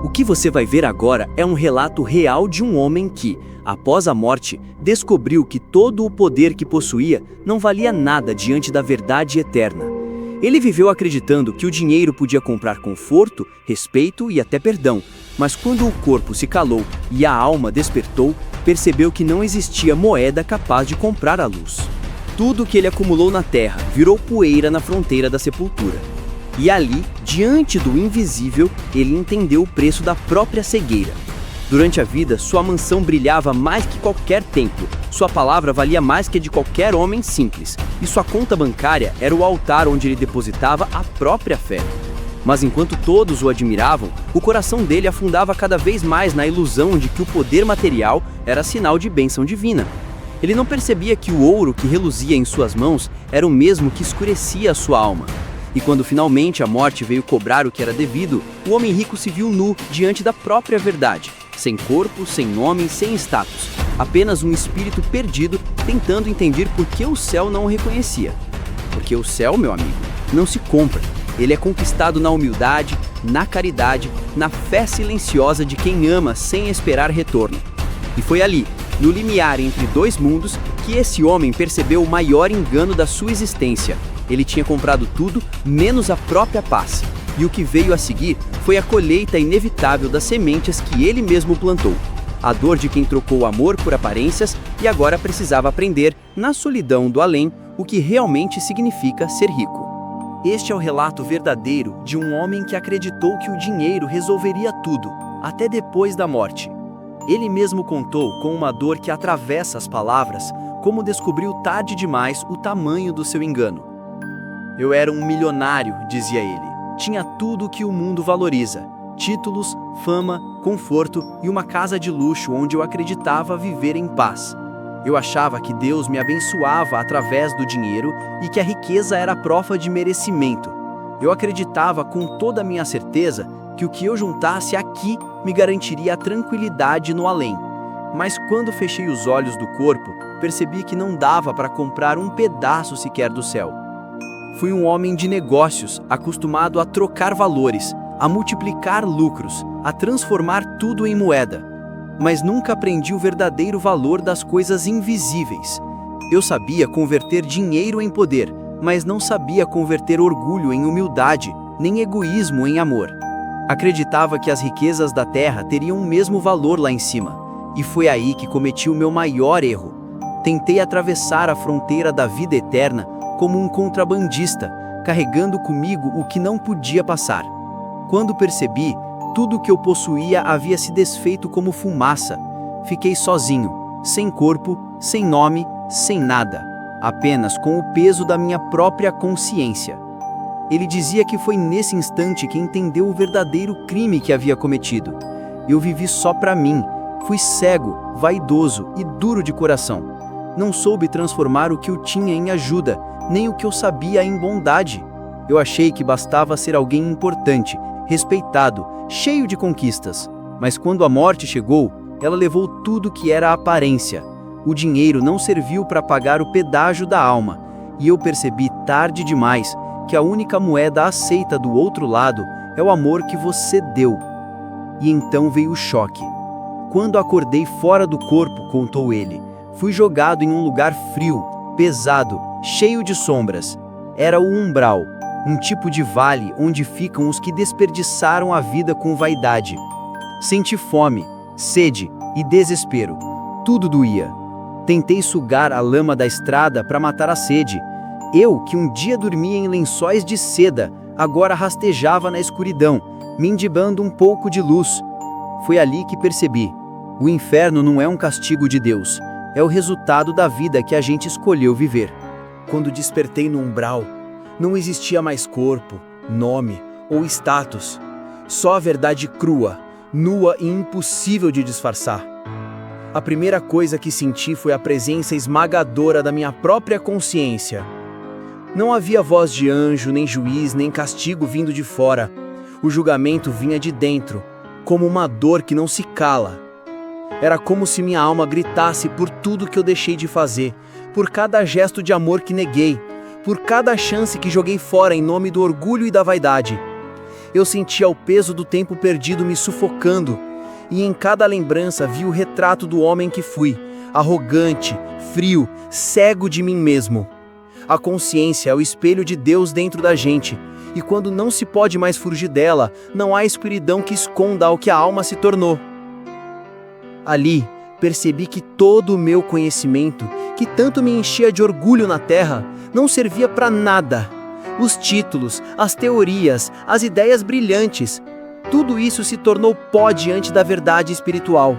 O que você vai ver agora é um relato real de um homem que, após a morte, descobriu que todo o poder que possuía não valia nada diante da verdade eterna. Ele viveu acreditando que o dinheiro podia comprar conforto, respeito e até perdão, mas quando o corpo se calou e a alma despertou, percebeu que não existia moeda capaz de comprar a luz. Tudo que ele acumulou na terra virou poeira na fronteira da sepultura. E ali, diante do invisível, ele entendeu o preço da própria cegueira. Durante a vida, sua mansão brilhava mais que qualquer templo, sua palavra valia mais que a de qualquer homem simples, e sua conta bancária era o altar onde ele depositava a própria fé. Mas enquanto todos o admiravam, o coração dele afundava cada vez mais na ilusão de que o poder material era sinal de bênção divina. Ele não percebia que o ouro que reluzia em suas mãos era o mesmo que escurecia a sua alma. E quando finalmente a morte veio cobrar o que era devido, o homem rico se viu nu diante da própria verdade, sem corpo, sem nome, sem status, apenas um espírito perdido tentando entender por que o céu não o reconhecia. Porque o céu, meu amigo, não se compra, ele é conquistado na humildade, na caridade, na fé silenciosa de quem ama sem esperar retorno. E foi ali, no limiar entre dois mundos, que esse homem percebeu o maior engano da sua existência. Ele tinha comprado tudo, menos a própria paz. E o que veio a seguir foi a colheita inevitável das sementes que ele mesmo plantou. A dor de quem trocou o amor por aparências e agora precisava aprender, na solidão do além, o que realmente significa ser rico. Este é o relato verdadeiro de um homem que acreditou que o dinheiro resolveria tudo, até depois da morte. Ele mesmo contou com uma dor que atravessa as palavras, como descobriu tarde demais o tamanho do seu engano. Eu era um milionário, dizia ele. Tinha tudo o que o mundo valoriza: títulos, fama, conforto e uma casa de luxo onde eu acreditava viver em paz. Eu achava que Deus me abençoava através do dinheiro e que a riqueza era a prova de merecimento. Eu acreditava com toda a minha certeza que o que eu juntasse aqui me garantiria a tranquilidade no além. Mas quando fechei os olhos do corpo, percebi que não dava para comprar um pedaço sequer do céu. Fui um homem de negócios, acostumado a trocar valores, a multiplicar lucros, a transformar tudo em moeda. Mas nunca aprendi o verdadeiro valor das coisas invisíveis. Eu sabia converter dinheiro em poder, mas não sabia converter orgulho em humildade, nem egoísmo em amor. Acreditava que as riquezas da terra teriam o mesmo valor lá em cima, e foi aí que cometi o meu maior erro. Tentei atravessar a fronteira da vida eterna como um contrabandista, carregando comigo o que não podia passar. Quando percebi, tudo o que eu possuía havia se desfeito como fumaça. Fiquei sozinho, sem corpo, sem nome, sem nada, apenas com o peso da minha própria consciência. Ele dizia que foi nesse instante que entendeu o verdadeiro crime que havia cometido. Eu vivi só para mim, fui cego, vaidoso e duro de coração. Não soube transformar o que eu tinha em ajuda, nem o que eu sabia em bondade. Eu achei que bastava ser alguém importante, respeitado, cheio de conquistas. Mas quando a morte chegou, ela levou tudo que era aparência. O dinheiro não serviu para pagar o pedágio da alma, e eu percebi tarde demais que a única moeda aceita do outro lado é o amor que você deu. E então veio o choque. Quando acordei fora do corpo, contou ele, fui jogado em um lugar frio, pesado, cheio de sombras. Era o umbral, um tipo de vale onde ficam os que desperdiçaram a vida com vaidade. Senti fome, sede e desespero. Tudo doía. Tentei sugar a lama da estrada para matar a sede. Eu, que um dia dormia em lençóis de seda, agora rastejava na escuridão, mendigando um pouco de luz. Foi ali que percebi: o inferno não é um castigo de Deus, é o resultado da vida que a gente escolheu viver. Quando despertei no umbral, não existia mais corpo, nome ou status. Só a verdade crua, nua e impossível de disfarçar. A primeira coisa que senti foi a presença esmagadora da minha própria consciência. Não havia voz de anjo, nem juiz, nem castigo vindo de fora. O julgamento vinha de dentro, como uma dor que não se cala. Era como se minha alma gritasse por tudo que eu deixei de fazer, por cada gesto de amor que neguei, por cada chance que joguei fora em nome do orgulho e da vaidade. Eu sentia o peso do tempo perdido me sufocando, e em cada lembrança vi o retrato do homem que fui, arrogante, frio, cego de mim mesmo. A consciência é o espelho de Deus dentro da gente, e quando não se pode mais fugir dela, não há escuridão que esconda o que a alma se tornou. Ali, percebi que todo o meu conhecimento, que tanto me enchia de orgulho na terra, não servia para nada. Os títulos, as teorias, as ideias brilhantes, tudo isso se tornou pó diante da verdade espiritual.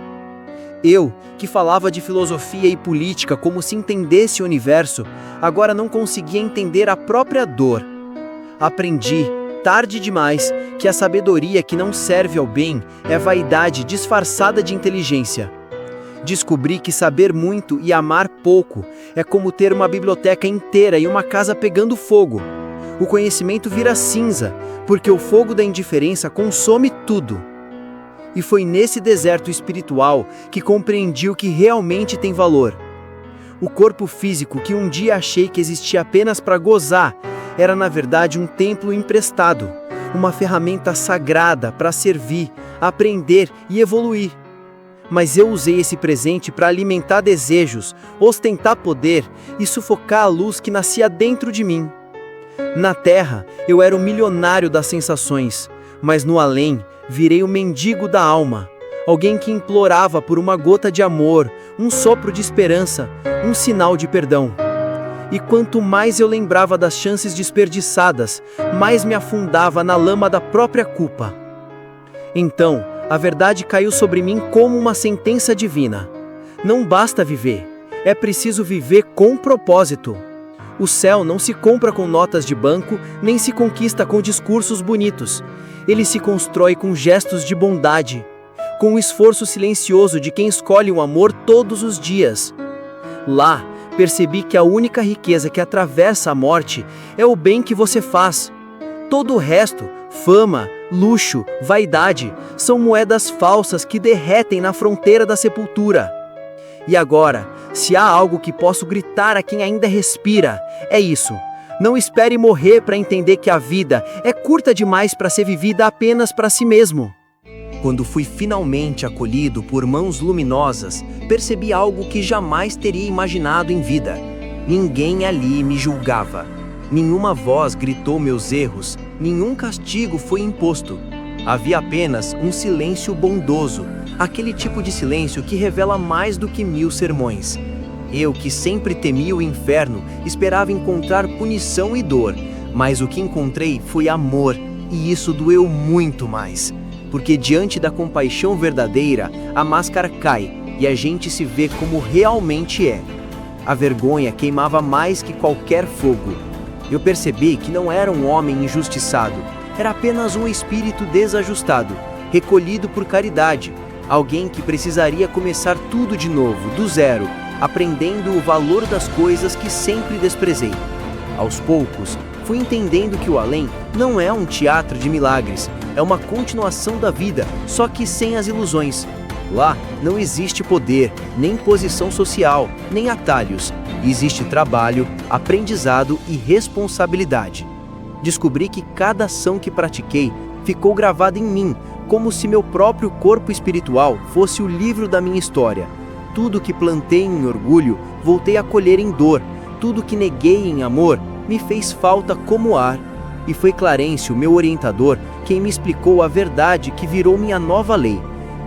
Eu, que falava de filosofia e política como se entendesse o universo, agora não conseguia entender a própria dor. Aprendi, tarde demais, que a sabedoria que não serve ao bem é vaidade disfarçada de inteligência. Descobri que saber muito e amar pouco é como ter uma biblioteca inteira e uma casa pegando fogo. O conhecimento vira cinza, porque o fogo da indiferença consome tudo. E foi nesse deserto espiritual que compreendi o que realmente tem valor. O corpo físico que um dia achei que existia apenas para gozar, era na verdade um templo emprestado, uma ferramenta sagrada para servir, aprender e evoluir. Mas eu usei esse presente para alimentar desejos, ostentar poder e sufocar a luz que nascia dentro de mim. Na terra, eu era o milionário das sensações, mas no além, virei o mendigo da alma, alguém que implorava por uma gota de amor, um sopro de esperança, um sinal de perdão. E quanto mais eu lembrava das chances desperdiçadas, mais me afundava na lama da própria culpa. Então, a verdade caiu sobre mim como uma sentença divina. Não basta viver, é preciso viver com propósito. O céu não se compra com notas de banco, nem se conquista com discursos bonitos. Ele se constrói com gestos de bondade, com o esforço silencioso de quem escolhe o amor todos os dias. Lá, percebi que a única riqueza que atravessa a morte é o bem que você faz. Todo o resto, fama, luxo, vaidade, são moedas falsas que derretem na fronteira da sepultura. E agora, se há algo que posso gritar a quem ainda respira, é isso. Não espere morrer para entender que a vida é curta demais para ser vivida apenas para si mesmo. Quando fui finalmente acolhido por mãos luminosas, percebi algo que jamais teria imaginado em vida. Ninguém ali me julgava. Nenhuma voz gritou meus erros, nenhum castigo foi imposto. Havia apenas um silêncio bondoso, aquele tipo de silêncio que revela mais do que 1000 sermões. Eu, que sempre temia o inferno, esperava encontrar punição e dor, mas o que encontrei foi amor, e isso doeu muito mais. Porque diante da compaixão verdadeira, a máscara cai e a gente se vê como realmente é. A vergonha queimava mais que qualquer fogo. Eu percebi que não era um homem injustiçado, era apenas um espírito desajustado, recolhido por caridade, alguém que precisaria começar tudo de novo, do zero, aprendendo o valor das coisas que sempre desprezei. Aos poucos, fui entendendo que o além não é um teatro de milagres, é uma continuação da vida, só que sem as ilusões. Lá não existe poder, nem posição social, nem atalhos. Existe trabalho, aprendizado e responsabilidade. Descobri que cada ação que pratiquei ficou gravada em mim, como se meu próprio corpo espiritual fosse o livro da minha história. Tudo que plantei em orgulho, voltei a colher em dor. Tudo que neguei em amor, me fez falta como ar. E foi Clarencio, meu orientador, quem me explicou a verdade que virou minha nova lei.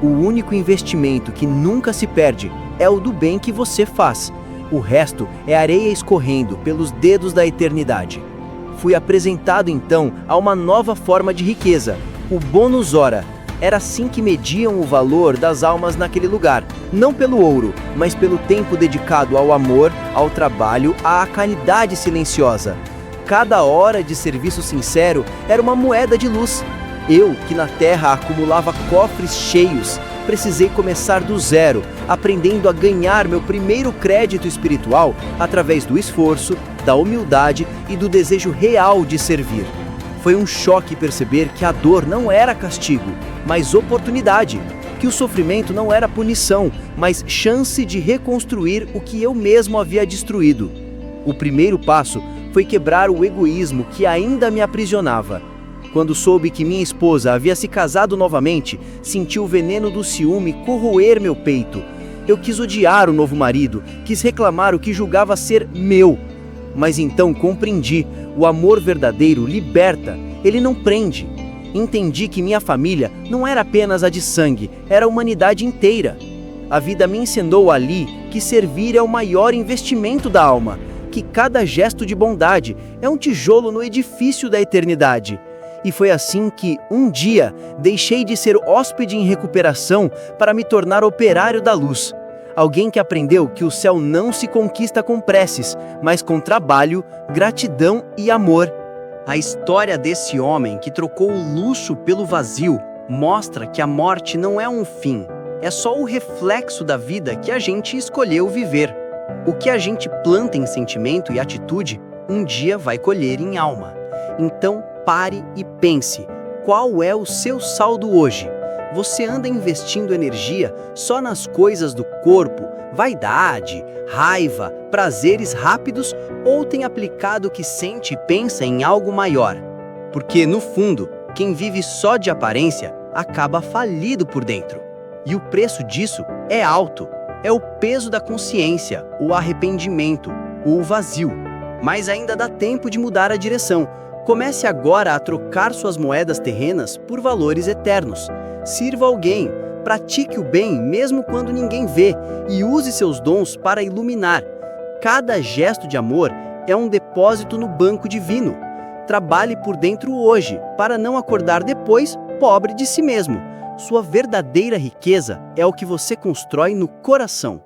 O único investimento que nunca se perde é o do bem que você faz. O resto é areia escorrendo pelos dedos da eternidade. Fui apresentado então a uma nova forma de riqueza, o bônus hora. Era assim que mediam o valor das almas naquele lugar, não pelo ouro, mas pelo tempo dedicado ao amor, ao trabalho, à caridade silenciosa. Cada hora de serviço sincero era uma moeda de luz. Eu, que na terra acumulava cofres cheios, precisei começar do zero, aprendendo a ganhar meu primeiro crédito espiritual através do esforço, da humildade e do desejo real de servir. Foi um choque perceber que a dor não era castigo, mas oportunidade, que o sofrimento não era punição, mas chance de reconstruir o que eu mesmo havia destruído. O primeiro passo foi quebrar o egoísmo que ainda me aprisionava. Quando soube que minha esposa havia se casado novamente, senti o veneno do ciúme corroer meu peito. Eu quis odiar o novo marido, quis reclamar o que julgava ser meu. Mas então compreendi, o amor verdadeiro liberta, ele não prende. Entendi que minha família não era apenas a de sangue, era a humanidade inteira. A vida me ensinou ali que servir é o maior investimento da alma, que cada gesto de bondade é um tijolo no edifício da eternidade. E foi assim que, um dia, deixei de ser hóspede em recuperação para me tornar operário da luz. Alguém que aprendeu que o céu não se conquista com preces, mas com trabalho, gratidão e amor. A história desse homem que trocou o luxo pelo vazio mostra que a morte não é um fim, é só o reflexo da vida que a gente escolheu viver. O que a gente planta em sentimento e atitude, um dia vai colher em alma. Então, pare e pense, qual é o seu saldo hoje? Você anda investindo energia só nas coisas do corpo, vaidade, raiva, prazeres rápidos, ou tem aplicado o que sente e pensa em algo maior? Porque, no fundo, quem vive só de aparência acaba falido por dentro. E o preço disso é alto. É o peso da consciência, o arrependimento, o vazio. Mas ainda dá tempo de mudar a direção. Comece agora a trocar suas moedas terrenas por valores eternos. Sirva alguém, pratique o bem mesmo quando ninguém vê e use seus dons para iluminar. Cada gesto de amor é um depósito no banco divino. Trabalhe por dentro hoje, para não acordar depois pobre de si mesmo. Sua verdadeira riqueza é o que você constrói no coração.